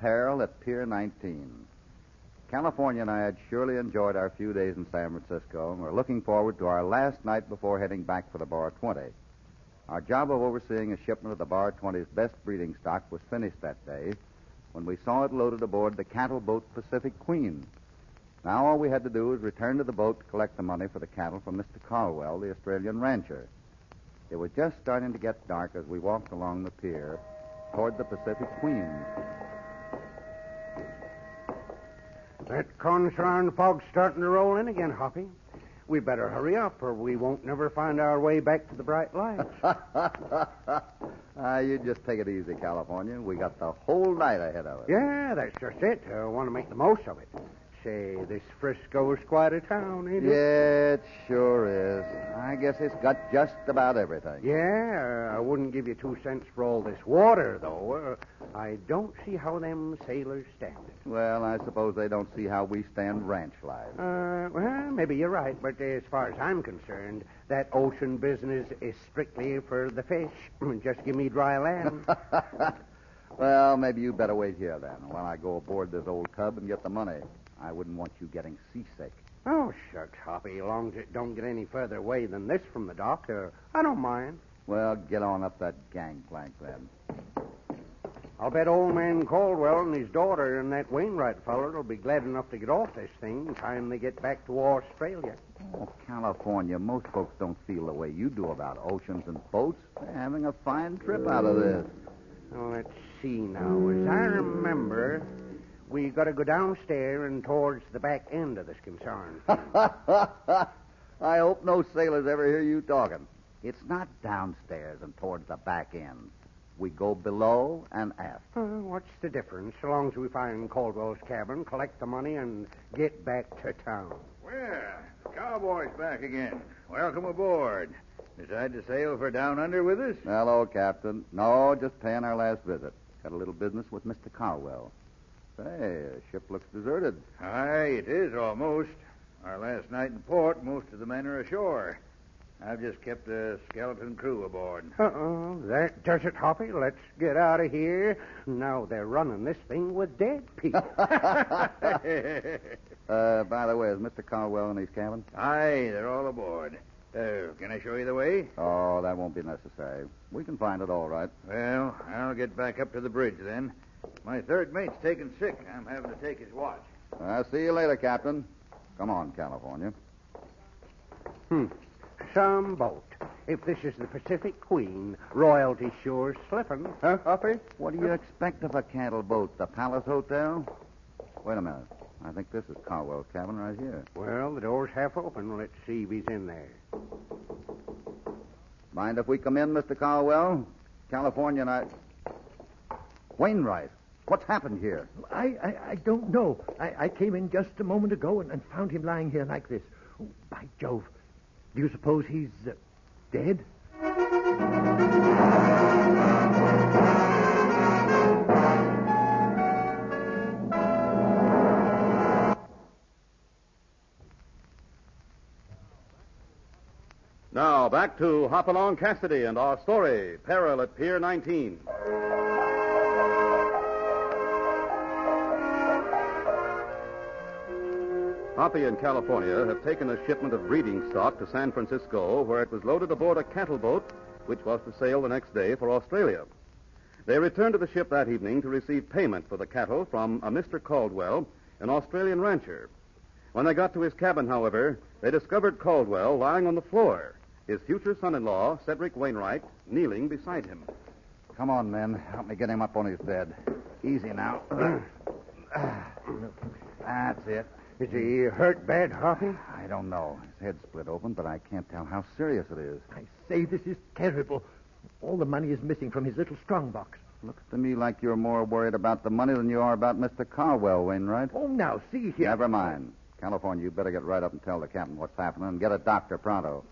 Peril at Pier 19. California and I had surely enjoyed our few days in San Francisco, and we're looking forward to our last night before heading back for the Bar 20. Our job of overseeing a shipment of the Bar 20's best breeding stock was finished that day when we saw it loaded aboard the cattle boat Pacific Queen. Now all we had to do was return to the boat to collect the money for the cattle from Mr. Caldwell, the Australian rancher. It was just starting to get dark as we walked along the pier toward the Pacific Queen. That concerned fog's starting to roll in again, Hoppy. We better hurry up, or we won't never find our way back to the bright lights. You just take it easy, California. We got the whole night ahead of us. Yeah, that's just it. I want to make the most of it. Say, this Frisco's quite a town, ain't it? Yeah, it sure is. I guess it's got just about everything. Yeah, I wouldn't give you 2 cents for all this water, though. I don't see how them sailors stand it. Well, I suppose they don't see how we stand ranch life. Well, maybe you're right, but as far as I'm concerned, that ocean business is strictly for the fish. Just give me dry land. Well, maybe you better wait here, then, while I go aboard this old tub and get the money. I wouldn't want you getting seasick. Oh, shucks, Hoppy. As long as it don't get any further away than this from the dock, I don't mind. Well, get on up that gangplank, then. I'll bet old man Caldwell and his daughter and that Wainwright feller will be glad enough to get off this thing in time they get back to Australia. Oh, California, most folks don't feel the way you do about oceans and boats. They're having a fine trip out of this. Oh, let's see now. As I remember, we got to go downstairs and towards the back end of this concern. I hope no sailors ever hear you talking. It's not downstairs and towards the back end. We go below and aft. What's the difference? So long as we find Caldwell's cabin, collect the money, and get back to town. Well, the cowboy's back again. Welcome aboard. Decide to sail for down under with us? Hello, Captain. No, just paying our last visit. Got a little business with Mr. Caldwell. Say, the ship looks deserted. Aye, it is almost. Our last night in port, most of the men are ashore. I've just kept a skeleton crew aboard. That does it, Hoppy. Let's get out of here. Now they're running this thing with dead people. By the way, is Mr. Caldwell in his cabin? Aye, they're all aboard. Can I show you the way? Oh, that won't be necessary. We can find it all right. Well, I'll get back up to the bridge then. My third mate's taken sick. I'm having to take his watch. I'll see you later, Captain. Come on, California. Some boat. If this is the Pacific Queen, royalty sure slipping. Huh, Hoppy? What do you expect of a cattle boat? The Palace Hotel? Wait a minute. I think this is Caldwell's cabin right here. Well, the door's half open. Let's see if he's in there. Mind if we come in, Mr. Caldwell? California and I... Wainwright, what's happened here? I don't know. I came in just a moment ago and found him lying here like this. Oh, by Jove. Do you suppose he's dead? Now, back to Hopalong Cassidy and our story, Peril at Pier 19. Hoppy and California have taken a shipment of breeding stock to San Francisco, where it was loaded aboard a cattle boat, which was to sail the next day for Australia. They returned to the ship that evening to receive payment for the cattle from a Mr. Caldwell, an Australian rancher. When they got to his cabin, however, they discovered Caldwell lying on the floor, his future son-in-law, Cedric Wainwright, kneeling beside him. Come on, men. Help me get him up on his bed. Easy now. That's it. Is he hurt bad, Hoppy? I don't know. His head's split open, but I can't tell how serious it is. I say, this is terrible. All the money is missing from his little strongbox. Looks to me like you're more worried about the money than you are about Mr. Caldwell, Wainwright. Oh, now, see here. Never mind. California, you better get right up and tell the captain what's happening and get a doctor pronto.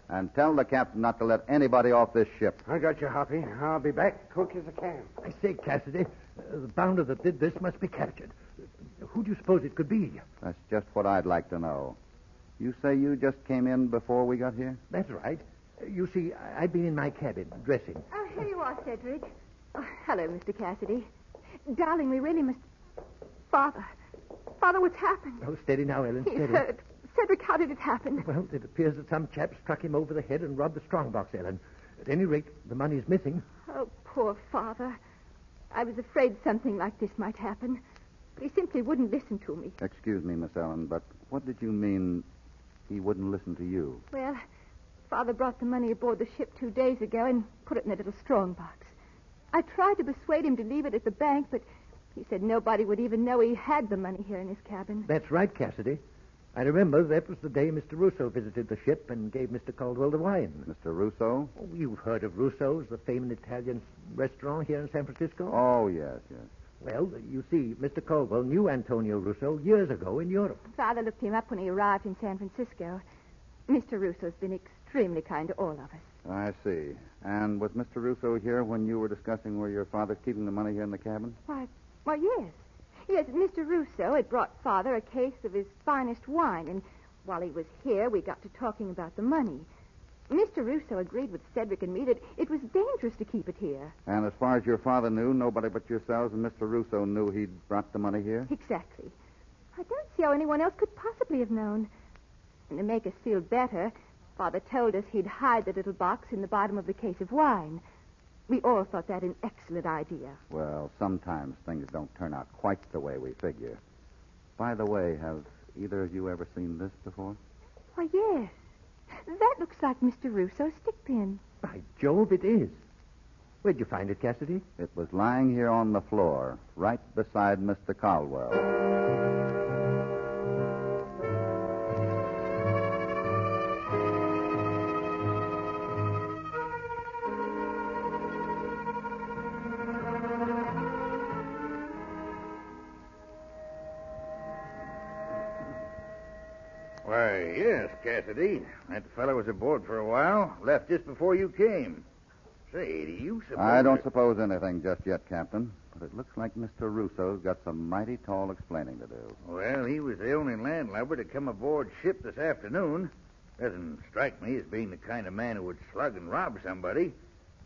And tell the captain not to let anybody off this ship. I got you, Hoppy. I'll be back quick as I can. I say, Cassidy, the bounder that did this must be captured. Who do you suppose it could be? That's just what I'd like to know. You say you just came in before we got here? That's right. You see, I've been in my cabin, dressing. Here you are, Cedric. Oh, hello, Mr. Cassidy. Darling, we really must... Father, what's happened? Oh, steady now, Ellen, He's steady. hurt. Cedric, how did it happen? Well, it appears that some chap struck him over the head and robbed the strongbox, Ellen. At any rate, the money's missing. Oh, poor Father. I was afraid something like this might happen. But he simply wouldn't listen to me. Excuse me, Miss Ellen, but what did you mean he wouldn't listen to you? Well, Father brought the money aboard the ship 2 days ago and put it in a little strongbox. I tried to persuade him to leave it at the bank, but he said nobody would even know he had the money here in his cabin. That's right, Cassidy. I remember that was the day Mr. Russo visited the ship and gave Mr. Caldwell the wine. Mr. Russo? Oh, you've heard of Russo's, the famous Italian restaurant here in San Francisco? Oh, yes. Well, you see, Mr. Caldwell knew Antonio Russo years ago in Europe. Father looked him up when he arrived in San Francisco. Mr. Russo's been extremely kind to all of us. I see. And was Mr. Russo here when you were discussing where your father's keeping the money here in the cabin? Why, yes. Yes, Mr. Russo had brought Father a case of his finest wine, and while he was here, we got to talking about the money. Mr. Russo agreed with Cedric and me that it was dangerous to keep it here. And as far as your father knew, nobody but yourselves and Mr. Russo knew he'd brought the money here? Exactly. I don't see how anyone else could possibly have known. And to make us feel better, Father told us he'd hide the little box in the bottom of the case of wine. We all thought that an excellent idea. Well, sometimes things don't turn out quite the way we figure. By the way, have either of you ever seen this before? Why, yes. That looks like Mr. Russo's stick pin. By Jove, it is. Where'd you find it, Cassidy? It was lying here on the floor, right beside Mr. Caldwell. Why, yes, Cassidy. That fellow was aboard for a while. Left just before you came. Say, do you suppose... I don't suppose anything just yet, Captain. But it looks like Mr. Russo's got some mighty tall explaining to do. Well, he was the only landlubber to come aboard ship this afternoon. Doesn't strike me as being the kind of man who would slug and rob somebody.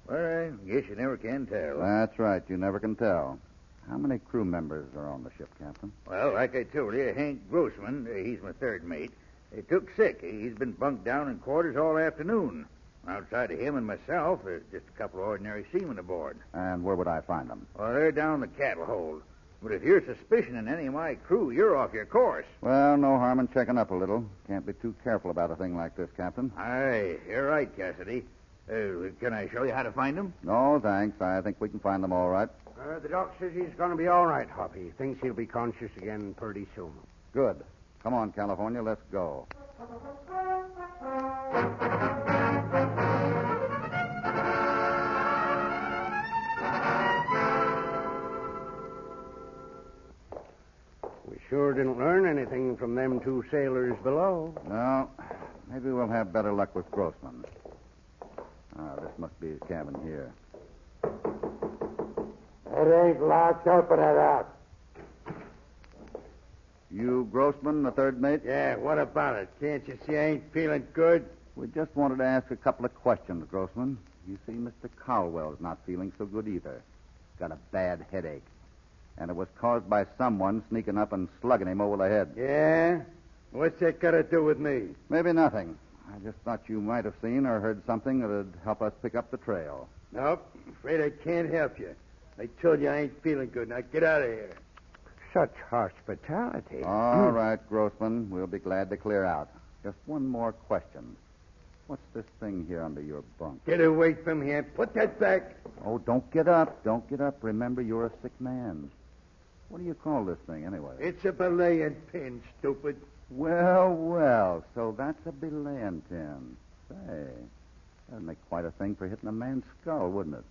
But I guess you never can tell. That's right. You never can tell. How many crew members are on the ship, Captain? Well, like I told you, Hank Grossman, he's my third mate, he took sick. He's been bunked down in quarters all afternoon. Outside of him and myself, there's just a couple of ordinary seamen aboard. And where would I find them? Well, they're down the cattle hold. But if you're suspicioning any of my crew, you're off your course. Well, no harm in checking up a little. Can't be too careful about a thing like this, Captain. Aye, you're right, Cassidy. Can I show you how to find them? No, thanks. I think we can find them all right. The doc says he's going to be all right, Hoppy. Thinks he'll be conscious again pretty soon. Good. Come on, California. Let's go. We sure didn't learn anything from them two sailors below. No, maybe we'll have better luck with Grossman. This must be his cabin here. It ain't locked. Open it up. You Grossman, the third mate? Yeah, what about it? Can't you see I ain't feeling good? We just wanted to ask a couple of questions, Grossman. You see, Mr. Caldwell's not feeling so good either. Got a bad headache. And it was caused by someone sneaking up and slugging him over the head. Yeah? What's that got to do with me? Maybe nothing. I just thought you might have seen or heard something that would help us pick up the trail. Nope. Afraid I can't help you. I told you I ain't feeling good. Now get out of here. Such hospitality. All right, Grossman. We'll be glad to clear out. Just one more question. What's this thing here under your bunk? Get away from here. Put that back. Oh, don't get up. Don't get up. Remember, you're a sick man. What do you call this thing, anyway? It's a belaying pin, stupid. Well, so that's a belaying pin. Say, that'd make quite a thing for hitting a man's skull, wouldn't it?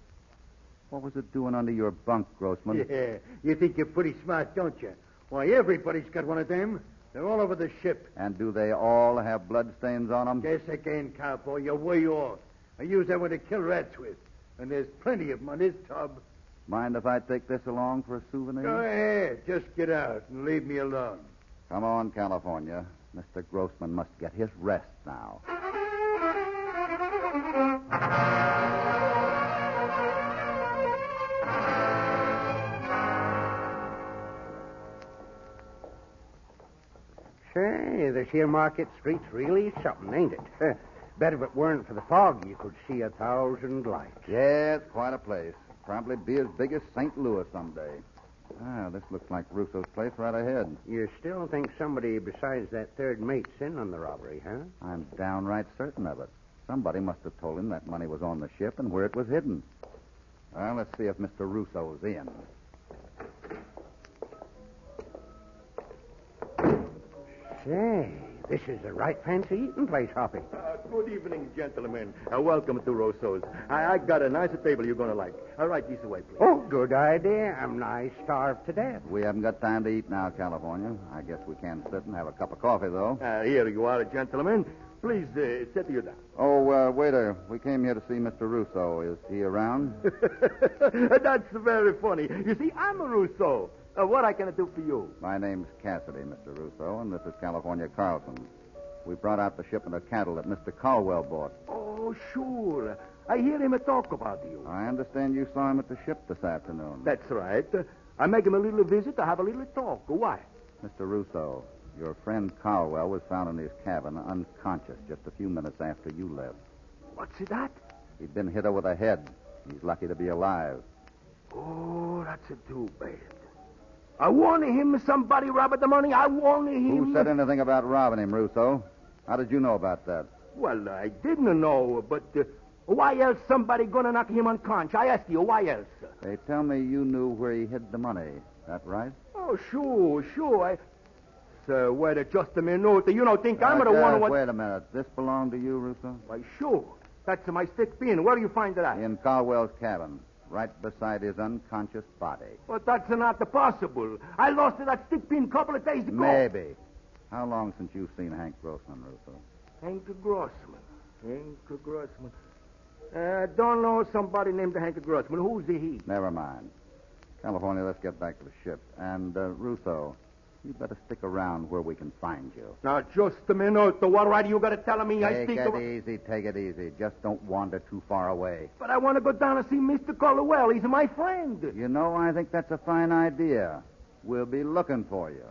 What was it doing under your bunk, Grossman? Yeah, you think you're pretty smart, don't you? Why, everybody's got one of them. They're all over the ship. And do they all have bloodstains on them? Guess again, cowboy. You're way off. I use that one to kill rats with. And there's plenty of them on this tub. Mind if I take this along for a souvenir? Go ahead. Just get out and leave me alone. Come on, California. Mr. Grossman must get his rest now. Say, this here Market Street's really something, ain't it? Bet if it weren't for the fog, you could see 1,000 lights. Yeah, it's quite a place. Probably be as big as St. Louis someday. Ah, this looks like Russo's place right ahead. You still think somebody besides that third mate's in on the robbery, huh? I'm downright certain of it. Somebody must have told him that money was on the ship and where it was hidden. Well, let's see if Mr. Russo's in. Say, this is a right fancy eating place, Hoppy. Good evening, gentlemen. Welcome to Rosso's. I got a nice table you're going to like. Right this way, please. Oh, good idea. I'm nigh starved to death. We haven't got time to eat now, California. I guess we can sit and have a cup of coffee, though. Here you are, gentlemen. Please sit you down. Oh, waiter, we came here to see Mr. Russo. Is he around? That's very funny. You see, I'm a Russo. What I can do for you? My name's Cassidy, Mr. Russo, and this is California Carlson. We brought out the shipment of cattle that Mr. Caldwell bought. Oh, sure. I hear him talk about you. I understand you saw him at the ship this afternoon. That's right. I make him a little visit to have a little talk. Why? Mr. Russo, your friend Caldwell was found in his cabin unconscious just a few minutes after you left. What's that? He'd been hit over the head. He's lucky to be alive. Oh, that's too bad. I warned him somebody robbed the money. I warned him. Who said anything about robbing him, Russo? How did you know about that? Well, I didn't know, but why else somebody gonna knock him unconscious? I ask you, why else? They tell me you knew where he hid the money. That right? Oh, sure. So, wait just a minute. You don't think I'm the one who... Wait a minute. This belonged to you, Russo? Why, sure. That's my stick pin. Where do you find that? In Caldwell's cabin, right beside his unconscious body. But that's not possible. I lost that stick pin a couple of days ago. Maybe. How long since you've seen Hank Grossman, Russo? Hank Grossman. Don't know somebody named Hank Grossman. Who's he? Never mind. California, let's get back to the ship. And, Russo, you better stick around where we can find you. Now, just a minute. What right you got to tell me? Take it easy. Just don't wander too far away. But I want to go down and see Mr. Caldwell. He's my friend. You know, I think that's a fine idea. We'll be looking for you.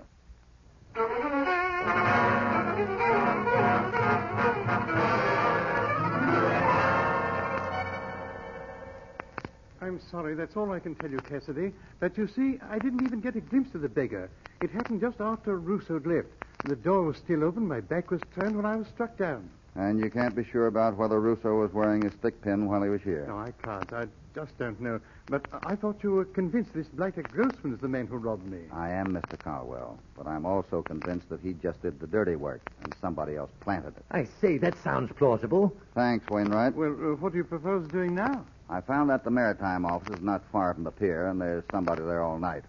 I'm sorry, that's all I can tell you, Cassidy. But you see, I didn't even get a glimpse of the beggar. It happened just after Russo'd left. The door was still open, my back was turned when I was struck down. And you can't be sure about whether Russo was wearing his stick pin while he was here? No, I can't. I just don't know. But I thought you were convinced this blighter Grossman is the man who robbed me. I am, Mr. Caldwell. But I'm also convinced that he just did the dirty work and somebody else planted it. I say, that sounds plausible. Thanks, Wainwright. Well, what do you propose doing now? I found that the maritime office is not far from the pier, and there's somebody there all night.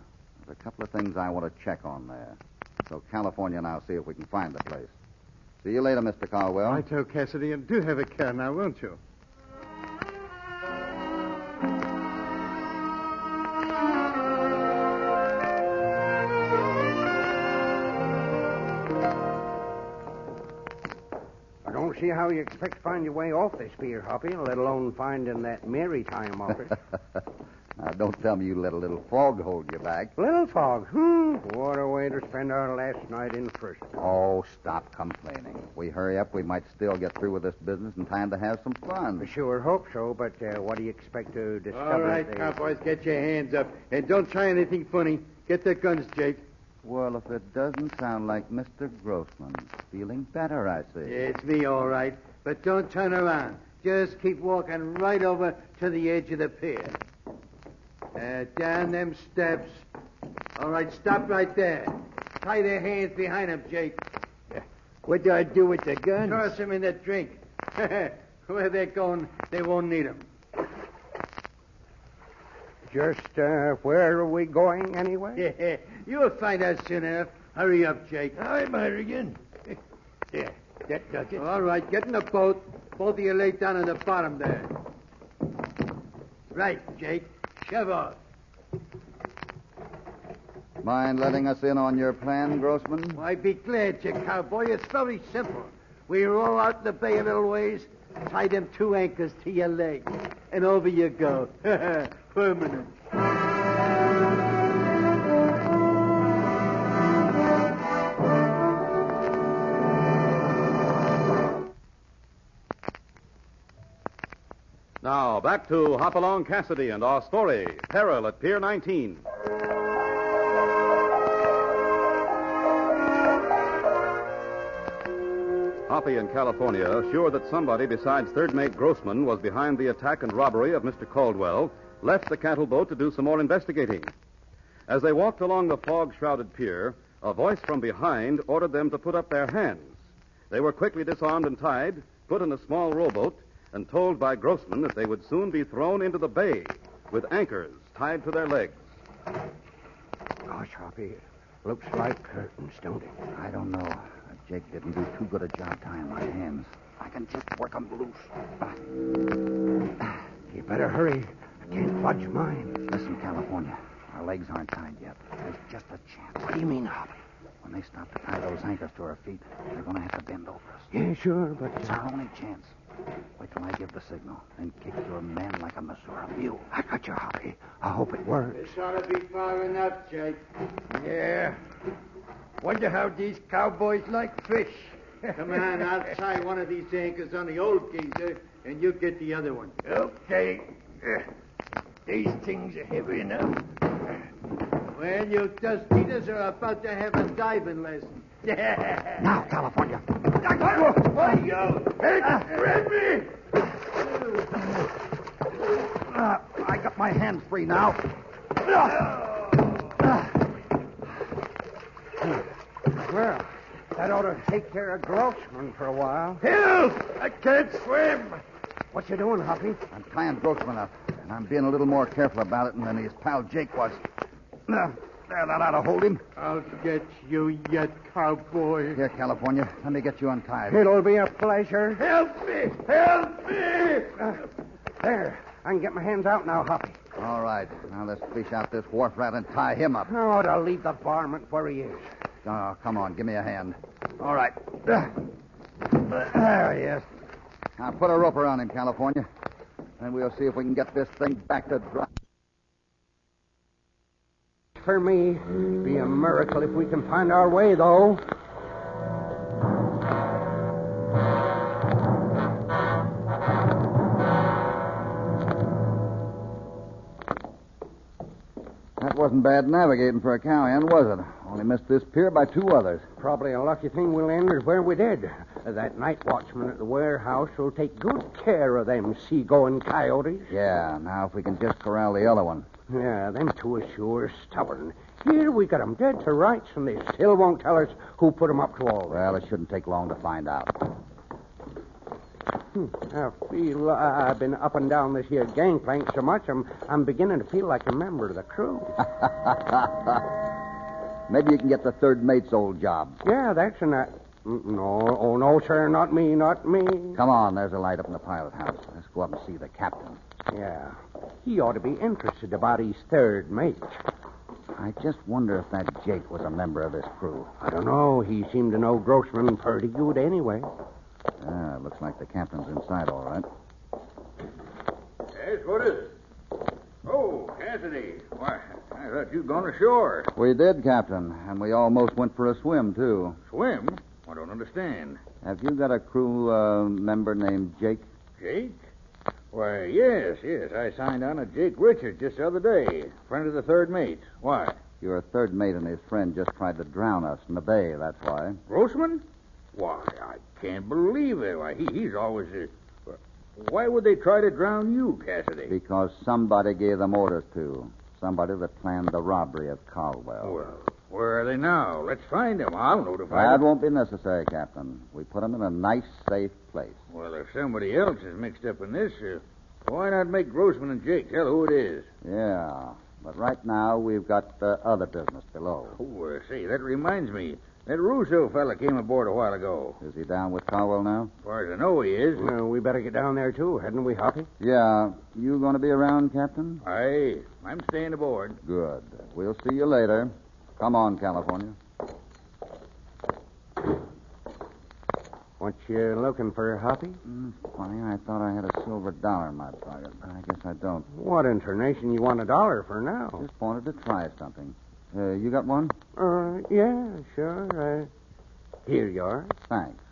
There's a couple of things I want to check on there. So California and I'll see if we can find the place. See you later, Mr. Caldwell. Righto, Cassidy, and do have a care now, won't you? I don't see how you expect to find your way off this pier, Hoppy, let alone finding that maritime office. Now, don't tell me you let a little fog hold you back. Little fog? What a way to spend our last night in prison. Oh, stop complaining. If we hurry up, we might still get through with this business in time to have some fun. I sure hope so, but what do you expect to discover? All right, cowboys, get your hands up. And don't try anything funny. Get their guns, Jake. Well, if it doesn't sound like Mr. Grossman. Feeling better, I see. Yeah, it's me, all right. But don't turn around. Just keep walking right over to the edge of the pier. Down them steps. All right, stop right there. Tie their hands behind them, Jake. What do I do with the guns? Toss them in the drink. Where they're going, they won't need them. Just, where are we going anyway? Yeah, you'll find out soon enough. Hurry up, Jake. Hi, Marigan. There, that does it. All right, get in the boat. Both of you lay down on the bottom there. Right, Jake. Shove off. Mind letting us in on your plan, Grossman? Why, be glad, you cowboy. It's very simple. We row out in the bay a little ways, tie them 2 anchors to your leg, and over you go. Permanent. Now, back to Hopalong Cassidy and our story, Peril at Pier 19. Hoppy in California, sure that somebody besides third mate Grossman was behind the attack and robbery of Mr. Caldwell, left the cattle boat to do some more investigating. As they walked along the fog-shrouded pier, a voice from behind ordered them to put up their hands. They were quickly disarmed and tied, put in a small rowboat, and told by Grossman that they would soon be thrown into the bay with anchors tied to their legs. Gosh, Hoppy, looks like curtains, don't it? I don't know. Jake didn't do too good a job tying my hands. I can just work them loose. You better hurry. I can't fudge mine. Listen, California. Our legs aren't tied yet. There's just a chance. What do you mean, Hoppy? When they stop to tie those anchors to our feet, they're going to have to bend over us. Yeah, sure, but... It's our only chance. Wait till I give the signal, then kick your man like a Missouri mule. I got you, Hoppy. I hope it works. This ought to be far enough, Jake. Yeah. Wonder how these cowboys like fish. Come on, I'll tie one of these anchors on the old geezer, and you get the other one. Okay. These things are heavy enough. Well, you Tostitos are about to have a diving lesson. Now, California. Grab me! I got my hands free now. Well, that ought to take care of Grossman for a while. Help! I can't swim. What you doing, Hoppy? I'm tying Grossman up, and I'm being a little more careful about it than his pal Jake was. There, that ought to hold him. I'll get you yet, cowboy. Here, California, let me get you untied. It'll be a pleasure. Help me! Help me! There. I can get my hands out now, Hoppy. All right. Now let's fish out this wharf rat and tie him up. I ought to leave the varmint where he is. Oh, come on. Give me a hand. All right. There he is. Now put a rope around him, California. And we'll see if we can get this thing back to dry. For me, it'd be a miracle if we can find our way, though. That wasn't bad navigating for a cowhand, was it? Only missed this pier by 2 others. Probably a lucky thing we'll end is where we did. That night watchman at the warehouse will take good care of them seagoing coyotes. Yeah, now if we can just corral the other one. Yeah, them two are sure stubborn. Here we got 'em dead to rights, and they still won't tell us who put 'em up to all this. Well, it shouldn't take long to find out. I feel I've been up and down this here gangplank so much, I'm beginning to feel like a member of the crew. Maybe you can get the third mate's old job. Yeah, that's No, oh, no, sir, not me, not me. Come on, there's a light up in the pilot house. Let's go up and see the captain. Yeah, he ought to be interested about his third mate. I just wonder if that Jake was a member of this crew. I don't know. He seemed to know Grossman pretty good anyway. Looks like the captain's inside, all right. Yes, what is it? Oh, Cassidy. Why, I thought you'd gone ashore. We did, Captain, and we almost went for a swim, too. Swim? I don't understand. Have you got a crew member named Jake? Jake? Why, yes. I signed on a Jake Richards just the other day. Friend of the third mate. Why? Your third mate and his friend just tried to drown us in the bay, that's why. Grossman? Why, I can't believe it. Why, he's always... Why would they try to drown you, Cassidy? Because somebody gave them orders to. Somebody that planned the robbery of Caldwell. Well, where are they now? Let's find them. I'll notify That them. won't be necessary, Captain. We put them in a nice, safe place. Well, if somebody else is mixed up in this, why not make Grossman and Jake tell who it is? Yeah, but right now we've got other business below. Oh, say, that reminds me. That Russo fella came aboard a while ago. Is he down with Caldwell now? As far as I know, he is. Well, we better get down there, too, hadn't we, Hoppy? Yeah. You going to be around, Captain? Aye, I'm staying aboard. Good. We'll see you later. Come on, California. What you looking for, Hoppy? Funny, I thought I had a silver dollar in my pocket, but I guess I don't. What information you want $1 for now? Just wanted to try something. You got one? Yeah, sure. Here you are. Thanks.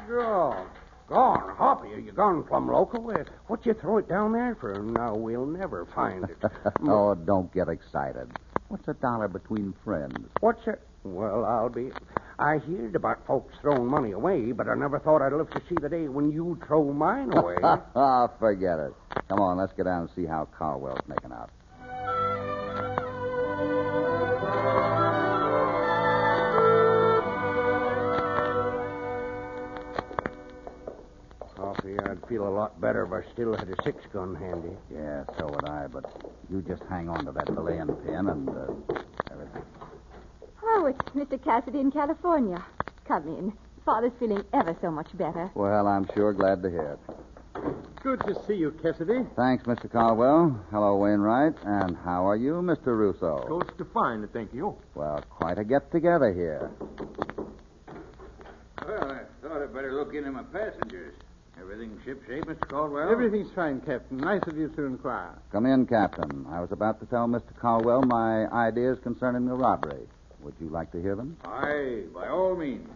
Draw. Gone, Hoppy. Are you gone plumb local? What you throw it down there for? Now we'll never find it. Oh, don't get excited. What's $1 between friends? What's it? Well, I'll be. I heard about folks throwing money away, but I never thought I'd live to see the day when you throw mine away. Forget it. Come on, let's get down and see how Caldwell's making out. Hoppy, I'd feel a lot better if I still had a 6-gun handy. Yeah, so would I, but you just hang on to that belaying pin and everything. Oh, it's Mr. Cassidy in California. Come in. Father's feeling ever so much better. Well, I'm sure glad to hear it. Good to see you, Cassidy. Thanks, Mr. Caldwell. Hello, Wainwright. And how are you, Mr. Russo? Goes to fine, thank you. Well, quite a get-together here. Well, I thought I'd better look into my passengers. Everything shipshape, Mr. Caldwell? Everything's fine, Captain. Nice of you to inquire. Come in, Captain. I was about to tell Mr. Caldwell my ideas concerning the robbery. Would you like to hear them? Aye, by all means.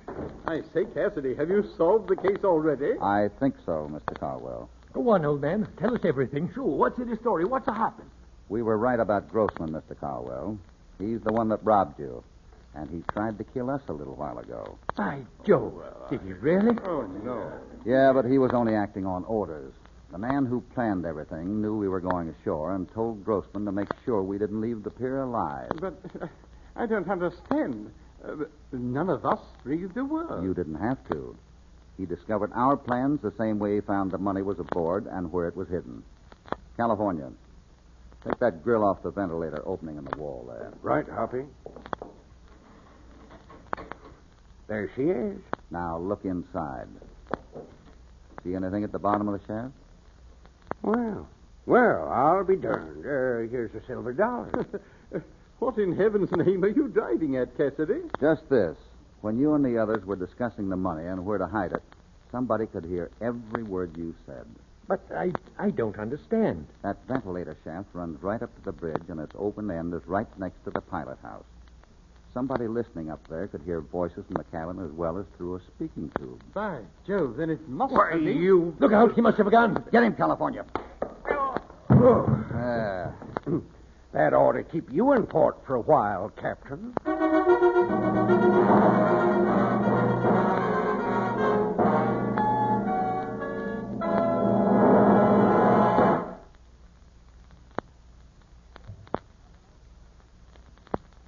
I say, Cassidy, have you solved the case already? I think so, Mr. Caldwell. Go on, old man. Tell us everything. Sure, what's in the story? What's happened? We were right about Grossman, Mr. Caldwell. He's the one that robbed you. And he tried to kill us a little while ago. By Jove. Did he really? Oh, no. Yeah, but he was only acting on orders. The man who planned everything knew we were going ashore and told Grossman to make sure we didn't leave the pier alive. But I don't understand. None of us three the word. You didn't have to. He discovered our plans the same way he found the money was aboard and where it was hidden. California, take that grill off the ventilator opening in the wall there. Right, Hoppy. There she is. Now look inside. See anything at the bottom of the shaft? Well, I'll be darned. Here's a silver dollar. What in heaven's name are you driving at, Cassidy? Just this. When you and the others were discussing the money and where to hide it, somebody could hear every word you said. But I don't understand. That ventilator shaft runs right up to the bridge, and its open end is right next to the pilot house. Somebody listening up there could hear voices in the cabin as well as through a speaking tube. By Jove, then it must Why, be... you... Look out. He must have a gun. Get him, California. That ought to keep you in port for a while, Captain.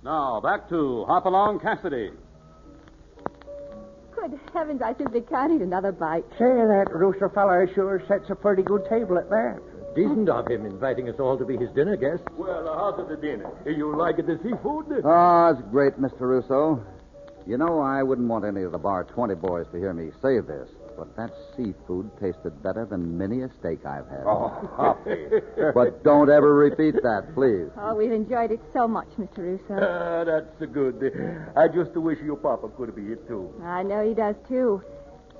Now, back to Hopalong Cassidy. Good heavens, I simply can't eat another bite. Say, that rooster fella sure sets a pretty good table at that. Decent of him inviting us all to be his dinner guests. Well, how's the dinner? You like the seafood? Oh, it's great, Mr. Russo. You know, I wouldn't want any of the Bar 20 boys to hear me say this, but that seafood tasted better than many a steak I've had. Oh, Hoppy. But don't ever repeat that, please. Oh, we've enjoyed it so much, Mr. Russo. That's good. I just wish your papa could be here, too. I know he does, too.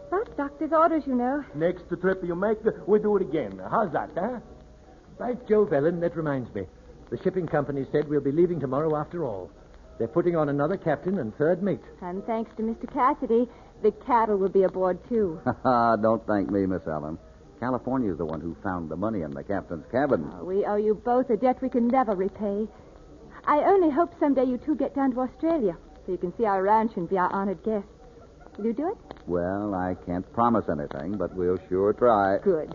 But doctor's orders, you know. Next trip you make, we do it again. How's that, huh? By Jove, Ellen, that reminds me. The shipping company said we'll be leaving tomorrow after all. They're putting on another captain and third mate. And thanks to Mr. Cassidy, the cattle will be aboard, too. Don't thank me, Miss Ellen. California's the one who found the money in the captain's cabin. Oh, we owe you both a debt we can never repay. I only hope someday you two get down to Australia so you can see our ranch and be our honored guests. Will you do it? Well, I can't promise anything, but we'll sure try. Good.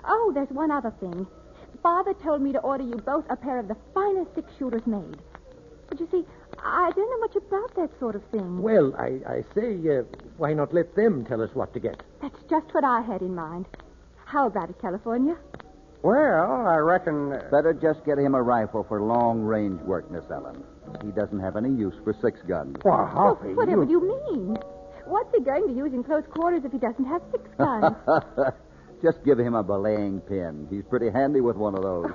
Oh, there's one other thing. Father told me to order you both a pair of the finest 6-shooters made. But you see, I don't know much about that sort of thing. Well, I say, why not let them tell us what to get? That's just what I had in mind. How about it, California? Well, I reckon... Better just get him a rifle for long-range work, Miss Ellen. He doesn't have any use for 6 guns. Well, Hoppy, Whatever do you mean? What's he going to use in close quarters if he doesn't have 6 guns? Just give him a belaying pin. He's pretty handy with one of those.